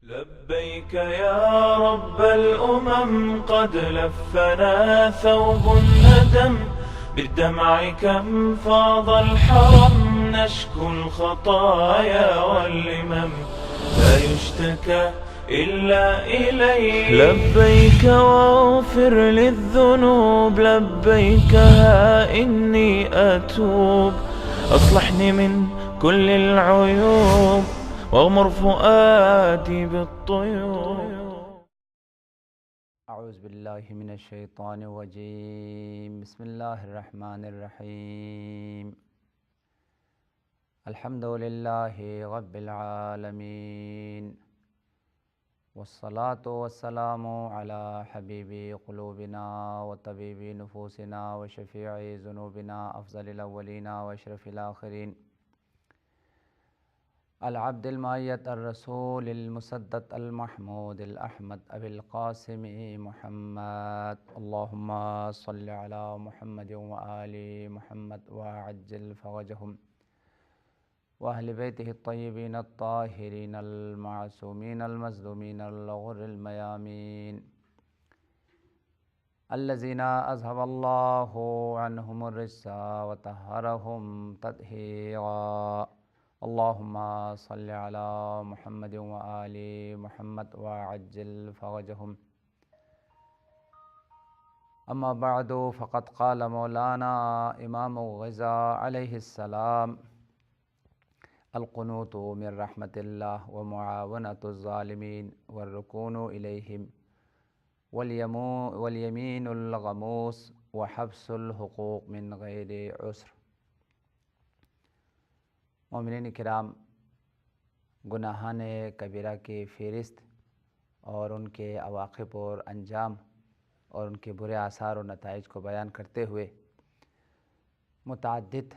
لبيك يا رب الأمم قد لفنا ثوب الندم بالدمع كم فاض الحرم نشكو الخطايا واللمم لا يشتكى إلا إليك. لبيك واغفر للذنوب لبيك ها إني أتوب أصلحني من كل العيوب واغمر فؤادي بالطيوب. اعوذ باللہ من الشیطان الرجیم بسم اللہ الرحمن الرحیم الحمد للہ رب العالمین والصلاة والسلام علی حبیب قلوبنا وطبیب نفوسنا وشفیع ذنوبنا افضل الاولین واشرف الاخرین العبد المعیت الرسول المسدد المحمود الاحمد ابی القاسم محمد اللہم صل علی محمد وآل محمد وعجل فرجهم واہل بیتہ الطیبین الطاہرین المعصومین المظلومین الغر المیامین الذین اذهب اللہ عنہم الرجس وطہرهم تطہیرا اللہم صل علی محمد وآل محمد وعجل فرجهم اما بعد فقد قال مولانا امام الرضا علیہ السلام القنوت من رحمت اللہ ومعاونۃ الظالمین والرکون الیہم والیمین الغموس وحبس الحقوق من غیر عسر۔ مومنین کرام، گناہان کبیرہ کی فہرست اور ان کے عواقب اور انجام اور ان کے برے آثار و نتائج کو بیان کرتے ہوئے متعدد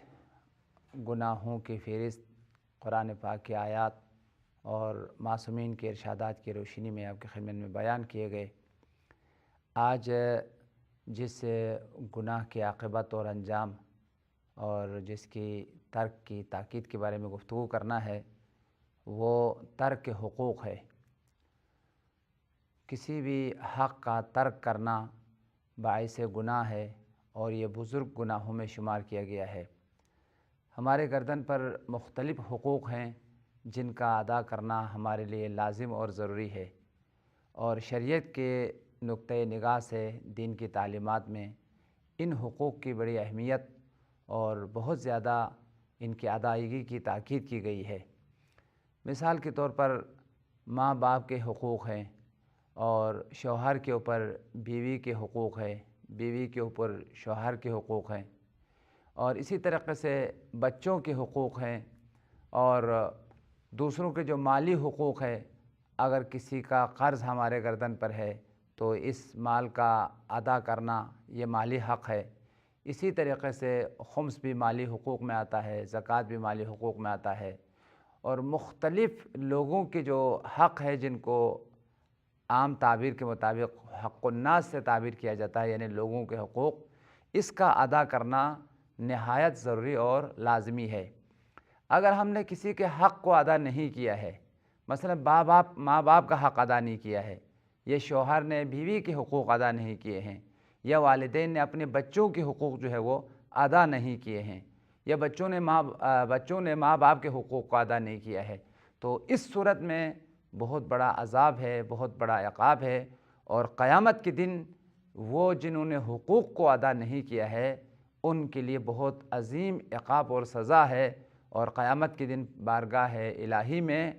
گناہوں کی فہرست قرآن پاک کی آیات اور معصومین کے ارشادات کی روشنی میں آپ کی خدمت میں بیان کیے گئے۔ آج جس گناہ کی عاقبت اور انجام اور جس کی ترک کی تاکید کے بارے میں گفتگو کرنا ہے وہ ترک حقوق ہے۔ کسی بھی حق کا ترک کرنا باعث گناہ ہے اور یہ بزرگ گناہوں میں شمار کیا گیا ہے۔ ہمارے گردن پر مختلف حقوق ہیں جن کا ادا کرنا ہمارے لیے لازم اور ضروری ہے، اور شریعت کے نقطۂ نگاہ سے دین کی تعلیمات میں ان حقوق کی بڑی اہمیت اور بہت زیادہ ان کی ادائیگی کی تاکید کی گئی ہے۔ مثال کے طور پر ماں باپ کے حقوق ہیں، اور شوہر کے اوپر بیوی کے حقوق ہیں، بیوی کے اوپر شوہر کے حقوق ہیں، اور اسی طریقے سے بچوں کے حقوق ہیں، اور دوسروں کے جو مالی حقوق ہے، اگر کسی کا قرض ہمارے گردن پر ہے تو اس مال کا ادا کرنا یہ مالی حق ہے۔ اسی طریقے سے خمس بھی مالی حقوق میں آتا ہے، زکوٰۃ بھی مالی حقوق میں آتا ہے، اور مختلف لوگوں کے جو حق ہے جن کو عام تعبیر کے مطابق حق الناس سے تعبیر کیا جاتا ہے، یعنی لوگوں کے حقوق، اس کا ادا کرنا نہایت ضروری اور لازمی ہے۔ اگر ہم نے کسی کے حق کو ادا نہیں کیا ہے، مثلا ماں باپ کا حق ادا نہیں کیا ہے، یا شوہر نے بیوی کے حقوق ادا نہیں کیے ہیں، یا والدین نے اپنے بچوں کے حقوق جو ہے وہ ادا نہیں کیے ہیں، یا بچوں نے ماں باپ کے حقوق کو ادا نہیں کیا ہے، تو اس صورت میں بہت بڑا عذاب ہے، بہت بڑا عقاب ہے، اور قیامت کے دن وہ جنہوں نے حقوق کو ادا نہیں کیا ہے ان کے لیے بہت عظیم عقاب اور سزا ہے، اور قیامت کے دن بارگاہ الہی میں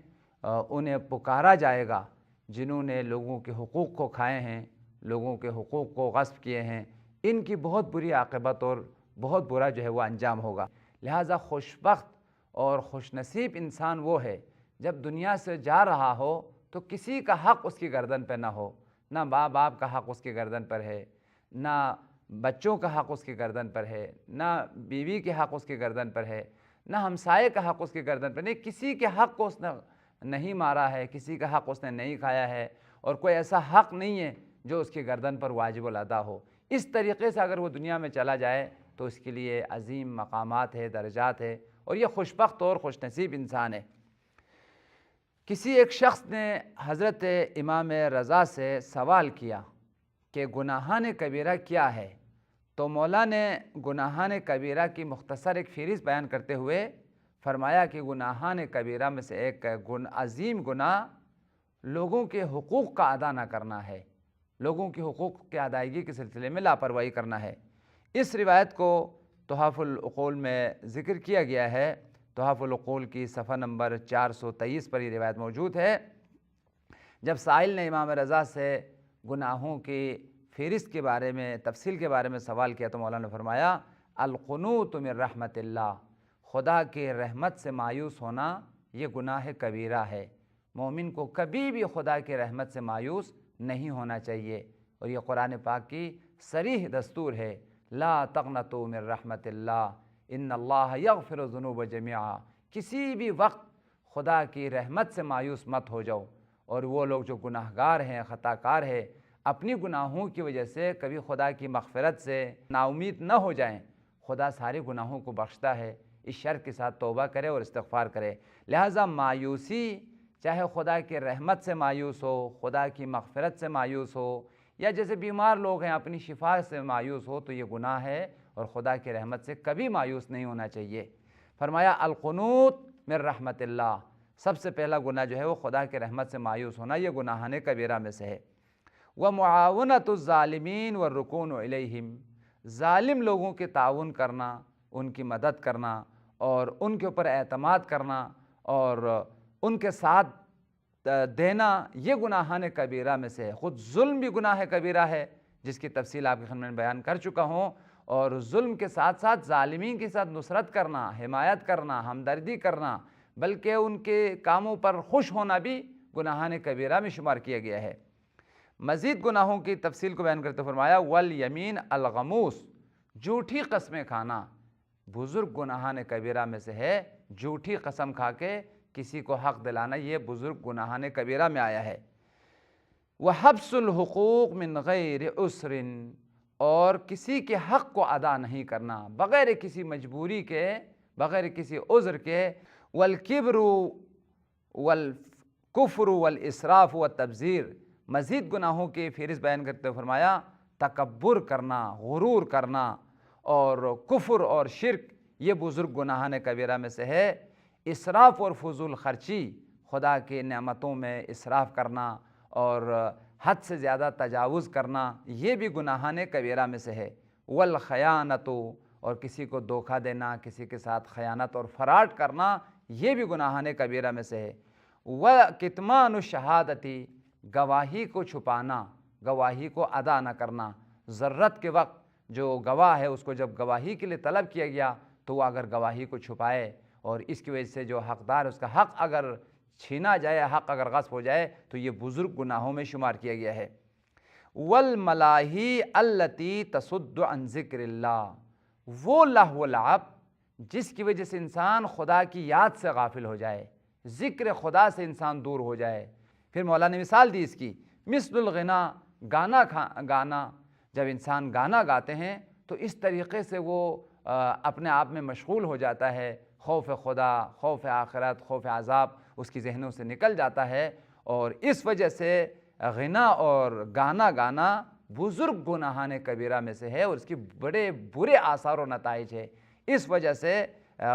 انہیں پکارا جائے گا جنہوں نے لوگوں کے حقوق کو کھائے ہیں، لوگوں کے حقوق کو غصب کیے ہیں، ان کی بہت بری عاقبت اور بہت برا جو ہے وہ انجام ہوگا۔ لہٰذا خوشبخت اور خوش نصیب انسان وہ ہے جب دنیا سے جا رہا ہو تو کسی کا حق اس کی گردن پہ نہ ہو، نہ ماں باپ کا حق اس کی گردن پر ہے، نہ بچوں کا حق اس کی گردن پر ہے، نہ بیوی کے حق اس کی گردن پر ہے، نہ ہمسائے کا حق اس کی گردن پر نہیں، کسی کے حق کو اس نے نہیں مارا ہے، کسی کا حق اس نے نہیں کھایا ہے، اور کوئی ایسا حق نہیں ہے جو اس کی گردن پر واجب الادا ہو۔ اس طریقے سے اگر وہ دنیا میں چلا جائے تو اس کے لیے عظیم مقامات ہے، درجات ہے، اور یہ خوشبخت اور خوش نصیب انسان ہے۔ کسی ایک شخص نے حضرت امام رضا سے سوال کیا کہ گناہان کبیرہ کیا ہے، تو مولا نے گناہان کبیرہ کی مختصر ایک فہرست بیان کرتے ہوئے فرمایا کہ گناہان کبیرہ میں سے ایک عظیم گناہ لوگوں کے حقوق کا ادا نہ کرنا ہے، لوگوں کے حقوق کی ادائیگی کے سلسلے میں لاپرواہی کرنا ہے۔ اس روایت کو تحف العقول میں ذکر کیا گیا ہے۔ تحف العقول کی صفحہ نمبر 423 پر یہ روایت موجود ہے۔ جب سائل نے امام رضا سے گناہوں کی فہرست کے بارے میں، تفصیل کے بارے میں سوال کیا تو مولانا نے فرمایا القنوط من رحمت اللہ، خدا کی رحمت سے مایوس ہونا یہ گناہ کبیرہ ہے۔ مومن کو کبھی بھی خدا کی رحمت سے مایوس نہیں ہونا چاہیے، اور یہ قرآن پاک کی صریح دستور ہے، لا تقنطوا من رحمت اللہ ان اللہ یغفر الذنوب جميعا۔ کسی بھی وقت خدا کی رحمت سے مایوس مت ہو جاؤ، اور وہ لوگ جو گناہ گار ہیں، خطا کار ہیں، اپنی گناہوں کی وجہ سے کبھی خدا کی مغفرت سے نا امید نہ ہو جائیں۔ خدا سارے گناہوں کو بخشتا ہے، اس شرط کے ساتھ توبہ کرے اور استغفار کرے۔ لہٰذا مایوسی، چاہے خدا کی رحمت سے مایوس ہو، خدا کی مغفرت سے مایوس ہو، یا جیسے بیمار لوگ ہیں اپنی شفا سے مایوس ہو، تو یہ گناہ ہے، اور خدا کی رحمت سے کبھی مایوس نہیں ہونا چاہیے۔ فرمایا القنوط من رحمت اللہ، سب سے پہلا گناہ جو ہے وہ خدا کی رحمت سے مایوس ہونا، یہ گناہان کبیرہ میں سے ہے۔ وَمُعَاوَنَةُ الظَّالِمِينَ وَالرُّكُونُ إِلَيْهِمْ، ظالم لوگوں کے تعاون کرنا، ان کی مدد کرنا، اور ان کے اوپر اعتماد کرنا، اور ان کے ساتھ دینا، یہ گناہان کبیرہ میں سے ہے۔ خود ظلم بھی گناہ کبیرہ ہے، جس کی تفصیل آپ کی خدمت میں بیان کر چکا ہوں، اور ظلم کے ساتھ ساتھ ظالمین کے ساتھ نصرت کرنا، حمایت کرنا، ہمدردی کرنا، بلکہ ان کے کاموں پر خوش ہونا بھی گناہان کبیرہ میں شمار کیا گیا ہے۔ مزید گناہوں کی تفصیل کو بیان کرتے فرمایا والیمین الغموس، جھوٹی قسمیں کھانا بزرگ گناہان کبیرہ میں سے ہے۔ جھوٹی قسم کھا کے کسی کو حق دلانا یہ بزرگ گناہان کبیرہ میں آیا ہے۔ وحبس الحقوق من غیر عسر، اور کسی کے حق کو ادا نہیں کرنا بغیر کسی مجبوری کے، بغیر کسی عذر کے۔ والکبر والکفر والاسراف والتبذیر، مزید گناہوں کی فہرست بیان کرتے فرمایا تکبر کرنا، غرور کرنا، اور کفر اور شرک یہ بزرگ گناہان کبیرہ میں سے ہے۔ اسراف اور فضول خرچی، خدا کی نعمتوں میں اسراف کرنا اور حد سے زیادہ تجاوز کرنا، یہ بھی گناہان کبیرہ میں سے ہے۔ والخیانت، اور کسی کو دھوکہ دینا، کسی کے ساتھ خیانت اور فراڈ کرنا، یہ بھی گناہان کبیرہ میں سے ہے۔ وکتمان الشہادت، گواہی کو چھپانا، گواہی کو ادا نہ کرنا۔ ضرورت کے وقت جو گواہ ہے اس کو جب گواہی کے لیے طلب کیا گیا تو وہ اگر گواہی کو چھپائے، اور اس کی وجہ سے جو حقدار ہے اس کا حق اگر چھینا جائے، حق اگر غصب ہو جائے، تو یہ بزرگ گناہوں میں شمار کیا گیا ہے۔ والملاہی التی تصد عن ذکر اللہ، وہ لہو و لعب جس کی وجہ سے انسان خدا کی یاد سے غافل ہو جائے، ذکر خدا سے انسان دور ہو جائے۔ پھر مولا نے مثال دی اس کی، مثل الغنا، گانا، جب انسان گانا گاتے ہیں تو اس طریقے سے وہ اپنے آپ میں مشغول ہو جاتا ہے، خوف خدا، خوف آخرت، خوف عذاب اس کی ذہنوں سے نکل جاتا ہے، اور اس وجہ سے غنا اور گانا بزرگ گناہان کبیرہ میں سے ہے، اور اس کی بڑے برے آثار و نتائج ہے۔ اس وجہ سے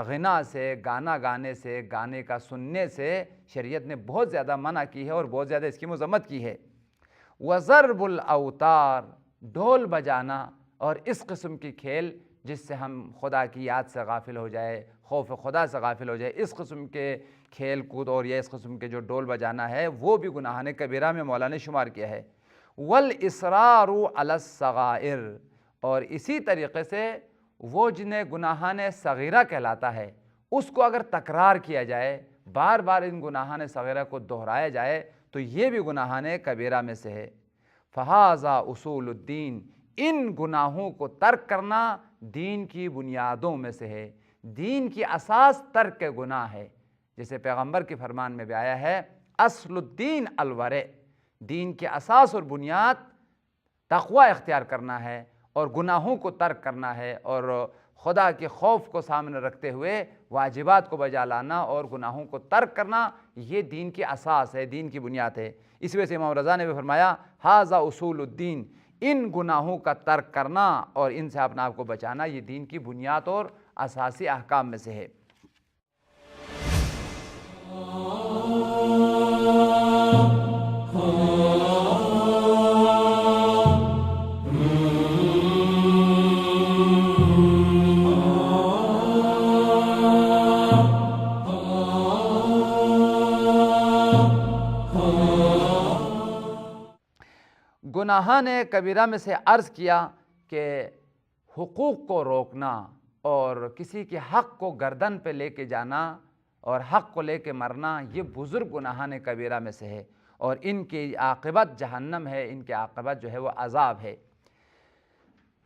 غنا سے، گانا گانے سے، گانے کا سننے سے شریعت نے بہت زیادہ منع کی ہے اور بہت زیادہ اس کی مذمت کی ہے۔ وضرب الاوتار، ڈھول بجانا اور اس قسم کی کھیل جس سے ہم خدا کی یاد سے غافل ہو جائے، خوف خدا سے غافل ہو جائے، اس قسم کے کھیل کود اور یہ اس قسم کے جو ڈھول بجانا ہے وہ بھی گناہان کبیرہ میں مولا نے شمار کیا ہے۔ والاصرار علی الصغائر، اور اسی طریقے سے وہ جنہیں گناہان صغیرہ کہلاتا ہے اس کو اگر تکرار کیا جائے، بار بار ان گناہان صغیرہ کو دہرایا جائے تو یہ بھی گناہان کبیرہ میں سے ہے۔ فہذا اصول الدین، ان گناہوں کو ترک کرنا دین کی بنیادوں میں سے ہے، دین کی اساس ترک گناہ ہے۔ جیسے پیغمبر کے فرمان میں بھی آیا ہے اصل الدین الورع، دین کی اساس اور بنیاد تقوی اختیار کرنا ہے اور گناہوں کو ترک کرنا ہے اور خدا کے خوف کو سامنے رکھتے ہوئے واجبات کو بجا لانا اور گناہوں کو ترک کرنا، یہ دین کی اساس ہے، دین کی بنیاد ہے۔ اس وجہ سے امام رضا نے بھی فرمایا ھذا اصول الدین، ان گناہوں کا ترک کرنا اور ان سے اپنے آپ کو بچانا یہ دین کی بنیاد اور اساسی احکام میں سے ہے۔ گناہان کبیرہ میں سے عرض کیا کہ حقوق کو روکنا اور کسی کے حق کو گردن پہ لے کے جانا اور حق کو لے کے مرنا یہ بزرگ گناہان کبیرہ میں سے ہے، اور ان کی عاقبت جہنم ہے، ان کی عاقبت جو ہے وہ عذاب ہے۔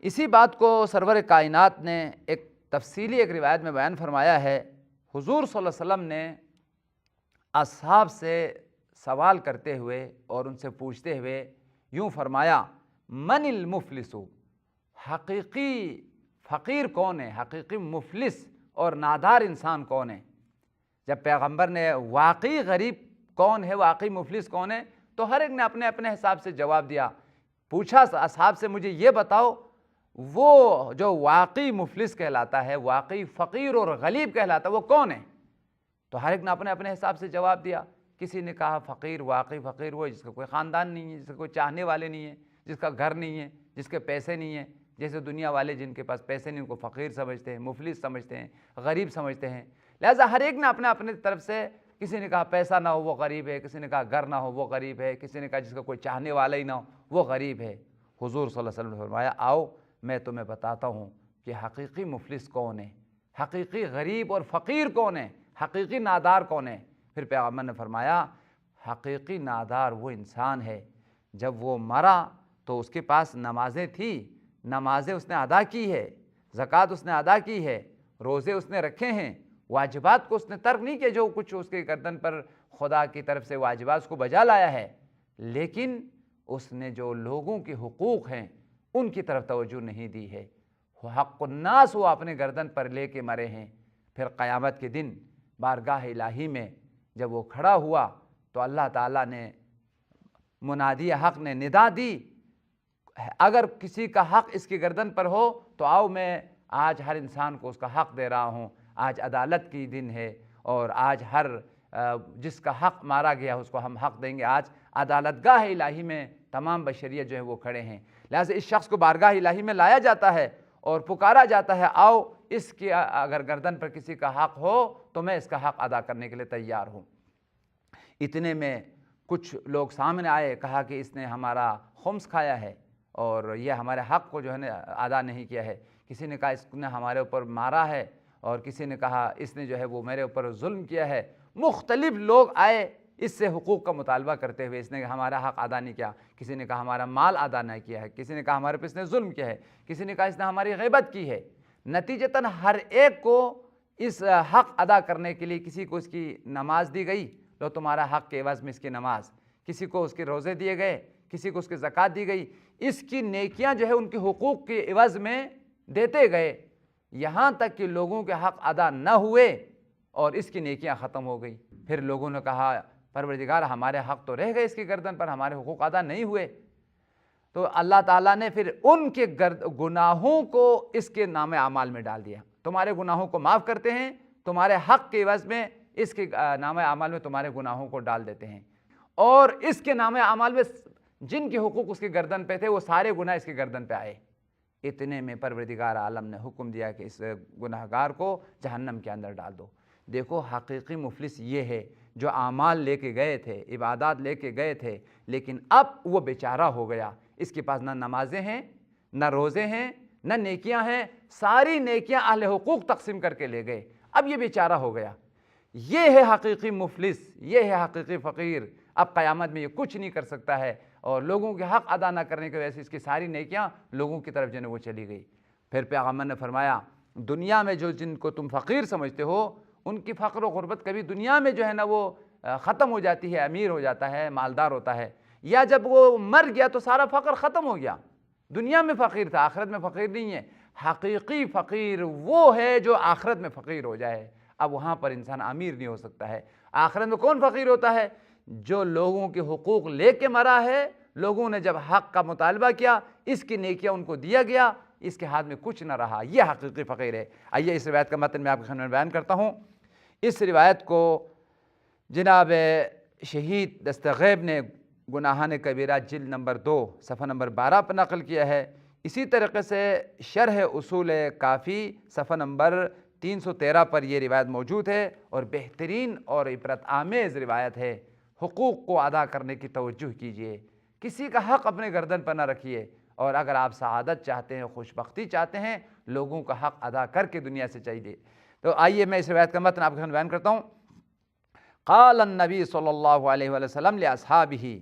اسی بات کو سرور کائنات نے ایک تفصیلی ایک روایت میں بیان فرمایا ہے۔ حضور صلی اللہ علیہ وسلم نے اصحاب سے سوال کرتے ہوئے اور ان سے پوچھتے ہوئے یوں فرمایا من المفلس، حقیقی فقیر کون ہے، حقیقی مفلس اور نادار انسان کون ہے؟ جب پیغمبر نے واقعی غریب کون ہے، واقعی مفلس کون ہے، تو ہر ایک نے اپنے اپنے حساب سے جواب دیا۔ پوچھا اصحاب سے مجھے یہ بتاؤ وہ جو واقعی مفلس کہلاتا ہے، واقعی فقیر اور غریب کہلاتا ہے، وہ کون ہے؟ تو ہر ایک نے اپنے اپنے حساب سے جواب دیا۔ کسی نے کہا فقیر، واقعی فقیر وہ جس کا کوئی خاندان نہیں ہے، جس کا کوئی چاہنے والے نہیں ہیں، جس کا گھر نہیں ہے، جس کے پیسے نہیں ہیں۔ جیسے دنیا والے جن کے پاس پیسے نہیں ان کو فقیر سمجھتے ہیں، مفلس سمجھتے ہیں، غریب سمجھتے ہیں۔ لہٰذا ہر ایک نے اپنے طرف سے، کسی نے کہا پیسہ نہ ہو وہ غریب ہے، کسی نے کہا گھر نہ ہو وہ غریب ہے، کسی نے کہا جس کا کوئی چاہنے والا ہی نہ ہو وہ غریب ہے۔ حضور صلی اللہ علیہ وسلم نے فرمایا آؤ میں تمہیں بتاتا ہوں کہ حقیقی مفلس کون ہے، حقیقی غریب اور فقیر کون ہے، حقیقی نادار کون ہے۔ پھر پیغمبر نے فرمایا حقیقی نادار وہ انسان ہے جب وہ مرا تو اس کے پاس نمازیں تھیں، نمازیں اس نے ادا کی ہے، زکوٰۃ اس نے ادا کی ہے، روزے اس نے رکھے ہیں، واجبات کو اس نے ترک نہیں کیا، جو کچھ اس کے گردن پر خدا کی طرف سے واجبات اس کو بجا لایا ہے، لیکن اس نے جو لوگوں کے حقوق ہیں ان کی طرف توجہ نہیں دی ہے، حق الناس وہ اپنے گردن پر لے کے مرے ہیں۔ پھر قیامت کے دن بارگاہ الہی میں جب وہ کھڑا ہوا تو اللہ تعالیٰ نے منادی حق نے ندا دی اگر کسی کا حق اس کی گردن پر ہو تو آؤ میں آج ہر انسان کو اس کا حق دے رہا ہوں، آج عدالت کی دن ہے اور آج ہر جس کا حق مارا گیا اس کو ہم حق دیں گے۔ آج عدالت گاہ الہی میں تمام بشریت جو ہے وہ کھڑے ہیں، لہٰذا اس شخص کو بارگاہ الہی میں لایا جاتا ہے اور پکارا جاتا ہے آؤ اس کی اگر گردن پر کسی کا حق ہو تو میں اس کا حق ادا کرنے کے لیے تیار ہوں۔ اتنے میں کچھ لوگ سامنے آئے، کہا کہ اس نے ہمارا خمس کھایا ہے اور یہ ہمارے حق کو جو ہے نا ادا نہیں کیا ہے، کسی نے کہا اس نے ہمارے اوپر مارا ہے، اور کسی نے کہا اس نے جو ہے وہ میرے اوپر ظلم کیا ہے۔ مختلف لوگ آئے اس سے حقوق کا مطالبہ کرتے ہوئے، اس نے ہمارا حق ادا نہیں کیا، کسی نے کہا ہمارا مال ادا نہیں کیا ہے، کسی نے کہا ہمارے پہ اس نے ظلم کیا ہے، کسی نے کہا اس نے ہماری غیبت کی ہے۔ نتیجتاً ہر ایک کو اس حق ادا کرنے کے لیے کسی کو اس کی نماز دی گئی، لو تمہارا حق کے عوض میں اس کی نماز، کسی کو اس کے روزے دیے گئے، کسی کو اس کی زکوٰۃ دی گئی، اس کی نیکیاں جو ہے ان کے حقوق کے عوض میں دیتے گئے، یہاں تک کہ لوگوں کے حق ادا نہ ہوئے اور اس کی نیکیاں ختم ہو گئی۔ پھر لوگوں نے کہا پروردگار ہمارے حق تو رہ گئے اس کی گردن پر، ہمارے حقوق ادا نہیں ہوئے۔ تو اللہ تعالیٰ نے پھر ان کے گناہوں کو اس کے نام اعمال میں ڈال دیا، تمہارے گناہوں کو معاف کرتے ہیں، تمہارے حق کے عوض میں اس کے نام اعمال میں تمہارے گناہوں کو ڈال دیتے ہیں، اور اس کے نام اعمال میں جن کے حقوق اس کی گردن پہ تھے وہ سارے گناہ اس کی گردن پہ آئے۔ اتنے میں پروردگار عالم نے حکم دیا کہ اس گناہگار کو جہنم کے اندر ڈال دو۔ دیکھو حقیقی مفلس یہ ہے جو اعمال لے کے گئے تھے، عبادات لے کے گئے تھے، لیکن اب وہ بیچارہ ہو گیا، اس کے پاس نہ نمازیں ہیں، نہ روزے ہیں، نہ نیکیاں ہیں، ساری نیکیاں اہل حقوق تقسیم کر کے لے گئے، اب یہ بیچارہ ہو گیا۔ یہ ہے حقیقی مفلس، یہ ہے حقیقی فقیر۔ اب قیامت میں یہ کچھ نہیں کر سکتا ہے، اور لوگوں کے حق ادا نہ کرنے کی وجہ سے اس کی ساری نیکیاں لوگوں کی طرف جو ہے وہ چلی گئی۔ پھر پیغمبر نے فرمایا دنیا میں جو جن کو تم فقیر سمجھتے ہو ان کی فقر و غربت کبھی دنیا میں جو ہے نا وہ ختم ہو جاتی ہے، امیر ہو جاتا ہے، مالدار ہوتا ہے، یا جب وہ مر گیا تو سارا فقر ختم ہو گیا۔ دنیا میں فقیر تھا، آخرت میں فقیر نہیں ہے۔ حقیقی فقیر وہ ہے جو آخرت میں فقیر ہو جائے. اب وہاں پر انسان امیر نہیں ہو سکتا ہے. آخرت میں کون فقیر ہوتا ہے؟ جو لوگوں کے حقوق لے کے مرا ہے. لوگوں نے جب حق کا مطالبہ کیا، اس کی نیکیاں ان کو دیا گیا، اس کے ہاتھ میں کچھ نہ رہا، یہ حقیقی فقیر ہے. آئیے اس روایت کا متن میں آپ کے سامنے بیان کرتا ہوں. اس روایت کو جناب شہید دستغیب نے گناہان کبیرہ جلد نمبر 2 صفحہ نمبر 12 پر نقل کیا ہے. اسی طریقے سے شرح اصول کافی صفحہ نمبر 313 پر یہ روایت موجود ہے، اور بہترین اور عبرت آمیز روایت ہے. حقوق کو ادا کرنے کی توجہ کیجیے، کسی کا حق اپنے گردن پر نہ رکھیے، اور اگر آپ سعادت چاہتے ہیں، خوشبختی چاہتے ہیں، لوگوں کا حق ادا کر کے دنیا سے چاہیے. تو آئیے میں اس روایت کا متن آپ کے سامنے بیان کرتا ہوں. قال النبی صلی اللہ علیہ وآلہ وسلم لاصحابہ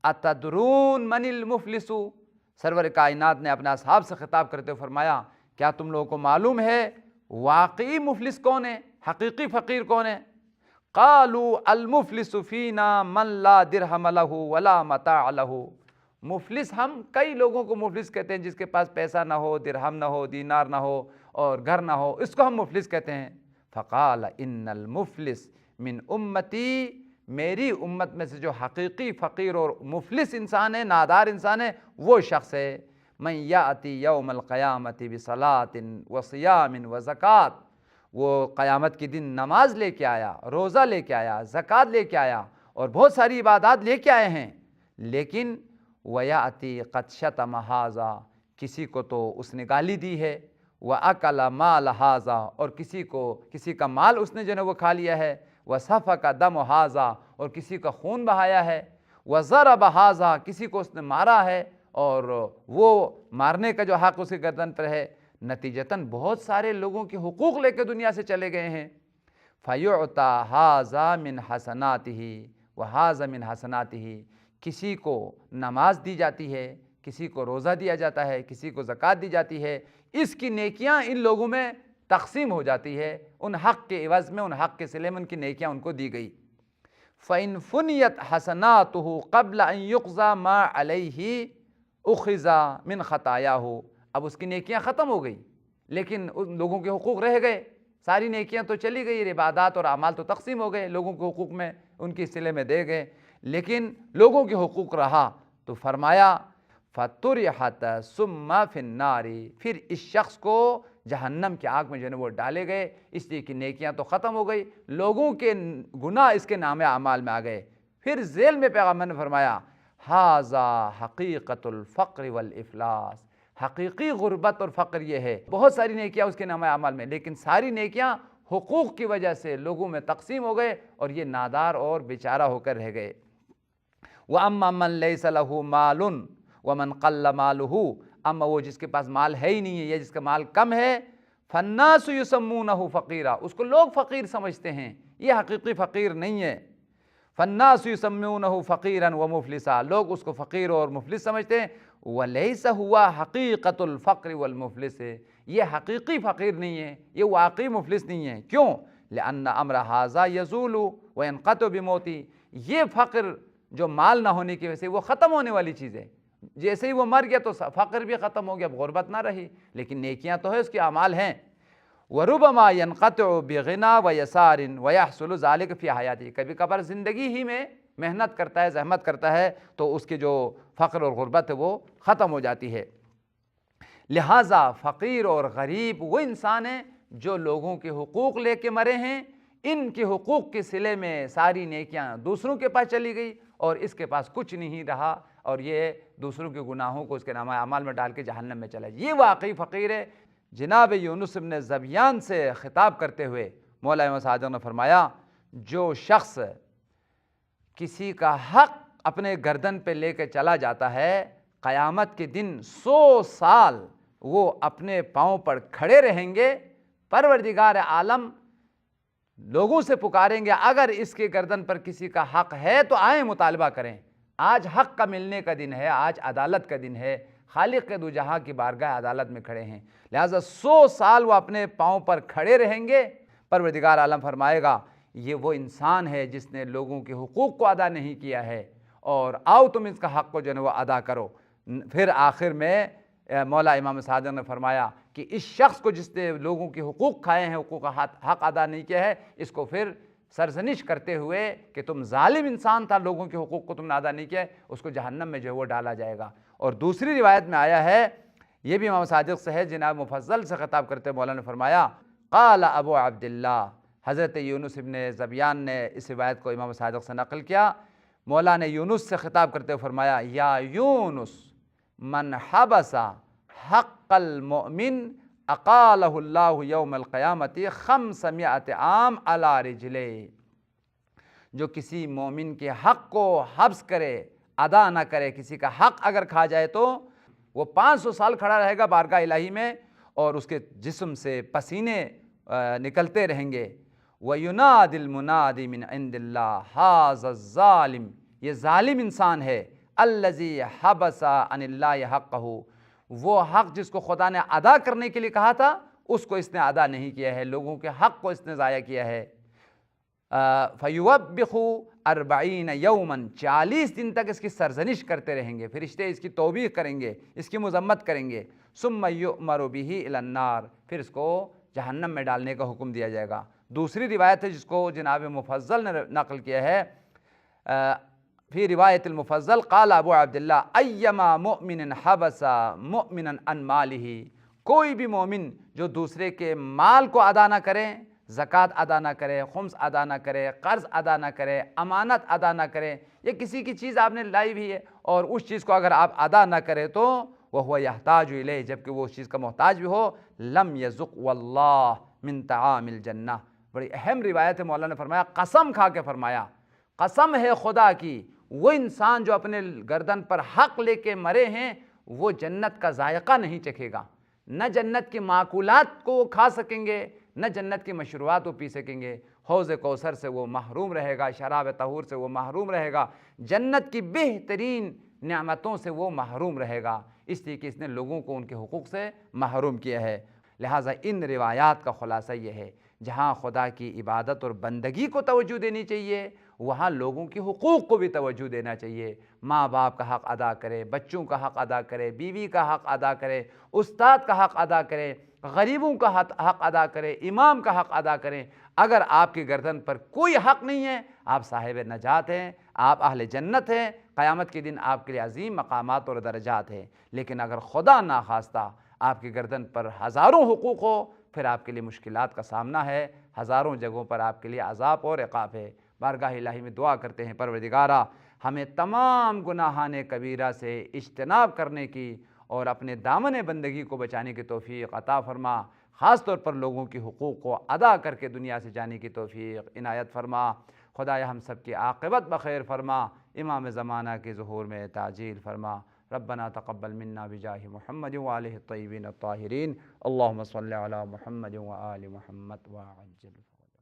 اتدرون من المفلس. سرور کائنات نے اپنے اصحاب سے خطاب کرتے ہوئے فرمایا، کیا تم لوگوں کو معلوم ہے واقعی مفلس کون ہے، حقیقی فقیر کون ہے؟ قالوا المفلس فینا من لا درہم لہ ولا متاع لہ. مفلس ہم کئی لوگوں کو مفلس کہتے ہیں جس کے پاس پیسہ نہ ہو، درہم نہ ہو، دینار نہ ہو اور گھر نہ ہو، اس کو ہم مفلس کہتے ہیں. فقال ان المفلس من امتی، میری امت میں سے جو حقیقی فقیر اور مفلس انسان ہے، نادار انسان ہے، وہ شخص ہے من یاتی یوم القیامت بصلاۃ وصیام وزکوٰۃ. وہ قیامت کے دن نماز لے کے آیا، روزہ لے کے آیا، زکوٰۃ لے کے آیا اور بہت ساری عبادات لے کے آئے ہیں، لیکن ویاتی قد شتم ھذا، کسی کو تو اس نے گالی دی ہے، واکل مال ھذا، اور کسی کا مال اس نے جو ہے وہ کھا لیا ہے، وسفک دم ھذا، اور کسی کا خون بہایا ہے، وضرب ھذا، کسی کو اس نے مارا ہے اور وہ مارنے کا جو حق اس کے گردن پر ہے. نتیجتاً بہت سارے لوگوں کے حقوق لے کے دنیا سے چلے گئے ہیں. فَيُعْطَى هَذَا مِنْ حَسَنَاتِهِ وَهَذَا مِنْ حَسَنَاتِهِ. کسی کو نماز دی جاتی ہے، کسی کو روزہ دیا جاتا ہے، کسی کو زکوٰۃ دی جاتی ہے، اس کی نیکیاں ان لوگوں میں تقسیم ہو جاتی ہے، ان حق کے عوض میں، ان حق کے صلے میں ان کی نیکیاں ان کو دی گئی. فَإِنْ فُنِيَتْ حَسَنَاتُهُ قَبْلَ أَنْ يُقْضَى مَا عَلَيْهِ أُخِذَ مِنْ خَطَايَاهُ. اب اس کی نیکیاں ختم ہو گئی، لیکن ان لوگوں کے حقوق رہ گئے. ساری نیکیاں تو چلی گئی، عبادات اور اعمال تو تقسیم ہو گئے، لوگوں کے حقوق میں ان کی صلے میں دے گئے، لیکن لوگوں کے حقوق رہا. تو فرمایا فَطُرِحَتْ ثُمَّ فِي النَّارِ، پھر اس شخص کو جہنم کی آگ میں جو ہے وہ ڈالے گئے، اس لیے کہ نیکیاں تو ختم ہو گئی، لوگوں کے گناہ اس کے نام اعمال میں آ گئے. پھر ذیل میں پیغمبر نے فرمایا ھذا حقیقت الفقر والافلاس. حقیقی غربت اور فقر یہ ہے، بہت ساری نیکیاں اس کے نام اعمال میں، لیکن ساری نیکیاں حقوق کی وجہ سے لوگوں میں تقسیم ہو گئے اور یہ نادار اور بیچارہ ہو کر رہ گئے. وَأَمَّا مَنْ لَيْسَ لَهُ مَالٌ وَمَنْ قَلَّ مَالُهُ. اما وہ جس کے پاس مال ہے ہی نہیں ہے یا جس کا مال کم ہے، فَالنَّاسُ يُسَمُّونَهُ فَقِيرًا، اس کو لوگ فقیر سمجھتے ہیں، یہ حقیقی فقیر نہیں ہے. فَالنَّاسُ يُسَمُّونَهُ فَقِيرًا وَمُفْلِسًا، لوگ اس کو فقیر اور مفلس سمجھتے ہیں. وَلَيْسَ هُوَ حَقِيقَةُ الْفَقْرِ وَالْمُفْلِسِ، یہ حقیقی فقیر نہیں ہے، یہ واقعی مفلس نہیں ہے. کیوں؟ لِأَنَّ أَمْرَ هَذَا يَزُولُ وَيَنْقَطِعُ بِمَوْتِهِ. یہ فقر جو مال نہ ہونے کی وجہ سے وہ ختم ہونے والی چیز ہے. جیسے ہی وہ مر گیا تو فقر بھی ختم ہو گیا، غربت نہ رہی، لیکن نیکیاں تو ہے، اس کے اعمال ہیں. وَرُبَمَا يَنْقَطِعُ بِغِنَى وَيَسَارٍ وَيَحْصُلُ ذَلِكَ فِي حَيَاتِهِ. کبھی کبھار زندگی ہی میں محنت کرتا ہے، زحمت کرتا ہے تو اس کی جو فقر اور غربت ہے وہ ختم ہو جاتی ہے. لہٰذا فقیر اور غریب وہ انسان ہیں جو لوگوں کے حقوق لے کے مرے ہیں، ان کے حقوق کے صلے میں ساری نیکیاں دوسروں کے پاس چلی گئی اور اس کے پاس کچھ نہیں رہا، اور یہ دوسروں کے گناہوں کو اس کے نامہ اعمال میں ڈال کے جہنم میں چلا. یہ واقعی فقیر ہے. جناب یونس بن ذبیان سے خطاب کرتے ہوئے مولا امام صادق نے فرمایا، جو شخص کسی کا حق اپنے گردن پہ لے کے چلا جاتا ہے، قیامت کے دن 100 سال وہ اپنے پاؤں پر کھڑے رہیں گے. پروردگار عالم لوگوں سے پکاریں گے، اگر اس کے گردن پر کسی کا حق ہے تو آئیں مطالبہ کریں. آج حق کا ملنے کا دن ہے، آج عدالت کا دن ہے، خالق دو جہاں کی بارگاہ عدالت میں کھڑے ہیں. لہٰذا 100 سال وہ اپنے پاؤں پر کھڑے رہیں گے. پروردگار عالم فرمائے گا، یہ وہ انسان ہے جس نے لوگوں کے حقوق کو ادا نہیں کیا ہے، اور آؤ تم اس کا حق کو جو ہے وہ ادا کرو. پھر آخر میں مولا امام صادق نے فرمایا کہ اس شخص کو جس نے لوگوں کے حقوق کھائے ہیں، حقوق کا حق ادا نہیں کیا ہے، اس کو پھر سرزنش کرتے ہوئے کہ تم ظالم انسان تھا، لوگوں کے حقوق کو تم نے ادا نہیں کیا ہے، اس کو جہنم میں جو ہے وہ ڈالا جائے گا۔ اور دوسری روایت میں آیا ہے، یہ بھی امام صادق سے ہے، جناب مفضل سے خطاب کرتے مولا نے فرمایا قال ابو عبداللہ، حضرت یونس ابن زبیان نے اس روایت کو امام صادق سے نقل کیا، مولا نے یونس سے خطاب کرتے ہوئے فرمایا یا یونس من حبس حق المؤمن اقالہ اللہ یوم القیامت 500 عام علی رجلے، جو کسی مومن کے حق کو حبس کرے، ادا نہ کرے، کسی کا حق اگر کھا جائے تو وہ 500 سال کھڑا رہے گا بارگاہ الہی میں، اور اس کے جسم سے پسینے نکلتے رہیں گے۔ وَيُنَادِ الْمُنَادِ مِنْ عِنْدِ اللَّهِ هَذَا الظَّالِمُ، یہ ظالم انسان ہے، الَّذِي حَبَسَ عَنِ اللَّهِ حَقَّهُ، وہ حق جس کو خدا نے ادا کرنے کے لیے کہا تھا اس کو اس نے ادا نہیں کیا ہے، لوگوں کے حق کو اس نے ضائع کیا ہے۔ فَيُوَبِّخُ 40 يَوْمًا، 40 دن تک اس کی سرزنش کرتے رہیں گے، فرشتے اس کی توبیخ کریں گے، اس کی مذمت کریں گے۔ ثُمَّ يُؤْمَرُ بِهِ إِلَى النَّارِ، پھر اس کو جہنم میں ڈالنے کا حکم دیا جائے گا۔ دوسری روایت ہے جس کو جناب مفضل نے نقل کیا ہے، فی روایت المفضل قال ابو عبداللہ ایما مؤمن حبس مؤمنا عن مالہ، کوئی بھی مومن جو دوسرے کے مال کو ادا نہ کرے، زکوٰۃ ادا نہ کرے، خمس ادا نہ کرے، قرض ادا نہ کرے، امانت ادا نہ کرے، یا کسی کی چیز آپ نے لائی بھی ہے اور اس چیز کو اگر آپ ادا نہ کرے تو وَهُوَ يَحْتَاجُ إِلَيْهِ، جبکہ وہ اس چیز کا محتاج بھی ہو، لَمْ يَذُقْ وَاللَّهِ مِنْ طَعَامِ الْجَنَّةِ، بڑی اہم روایت ہے، مولانا نے فرمایا، قسم کھا کے فرمایا، قسم ہے خدا کی، وہ انسان جو اپنے گردن پر حق لے کے مرے ہیں وہ جنت کا ذائقہ نہیں چکھے گا، نہ جنت کی معقولات کو وہ کھا سکیں گے، نہ جنت کی مشروبات وہ پی سکیں گے، حوض کوثر سے وہ محروم رہے گا، شراب طہور سے وہ محروم رہے گا، جنت کی بہترین نعمتوں سے وہ محروم رہے گا، اس لیے کہ اس نے لوگوں کو ان کے حقوق سے محروم کیا ہے۔ لہٰذا ان روایات کا خلاصہ یہ ہے، جہاں خدا کی عبادت اور بندگی کو توجہ دینی چاہیے وہاں لوگوں کے حقوق کو بھی توجہ دینا چاہیے، ماں باپ کا حق ادا کرے، بچوں کا حق ادا کرے، بیوی کا حق ادا کرے، استاد کا حق ادا کرے، غریبوں کا حق ادا کرے، امام کا حق ادا کریں۔ اگر آپ کی گردن پر کوئی حق نہیں ہے، آپ صاحب نجات ہیں، آپ اہل جنت ہیں، قیامت کے دن آپ کے لیے عظیم مقامات اور درجات ہیں۔ لیکن اگر خدا ناخواستہ آپ کی گردن پر ہزاروں حقوق ہو، پھر آپ کے لیے مشکلات کا سامنا ہے، ہزاروں جگہوں پر آپ کے لیے عذاب اور عقاب ہے۔ بارگاہ الہی میں دعا کرتے ہیں، پروردگارا ہمیں تمام گناہان کبیرہ سے اجتناب کرنے کی اور اپنے دامن بندگی کو بچانے کی توفیق عطا فرما، خاص طور پر لوگوں کی حقوق کو ادا کر کے دنیا سے جانے کی توفیق عنایت فرما۔ خدایا ہم سب کی عاقبت بخیر فرما، امام زمانہ کے ظہور میں تعجیل فرما۔ ربنا تقبل منا بجاہ محمد وآلہ الطیبین الطاہرین، اللہم صلی علی محمد وآل محمد وعجل فرجہ۔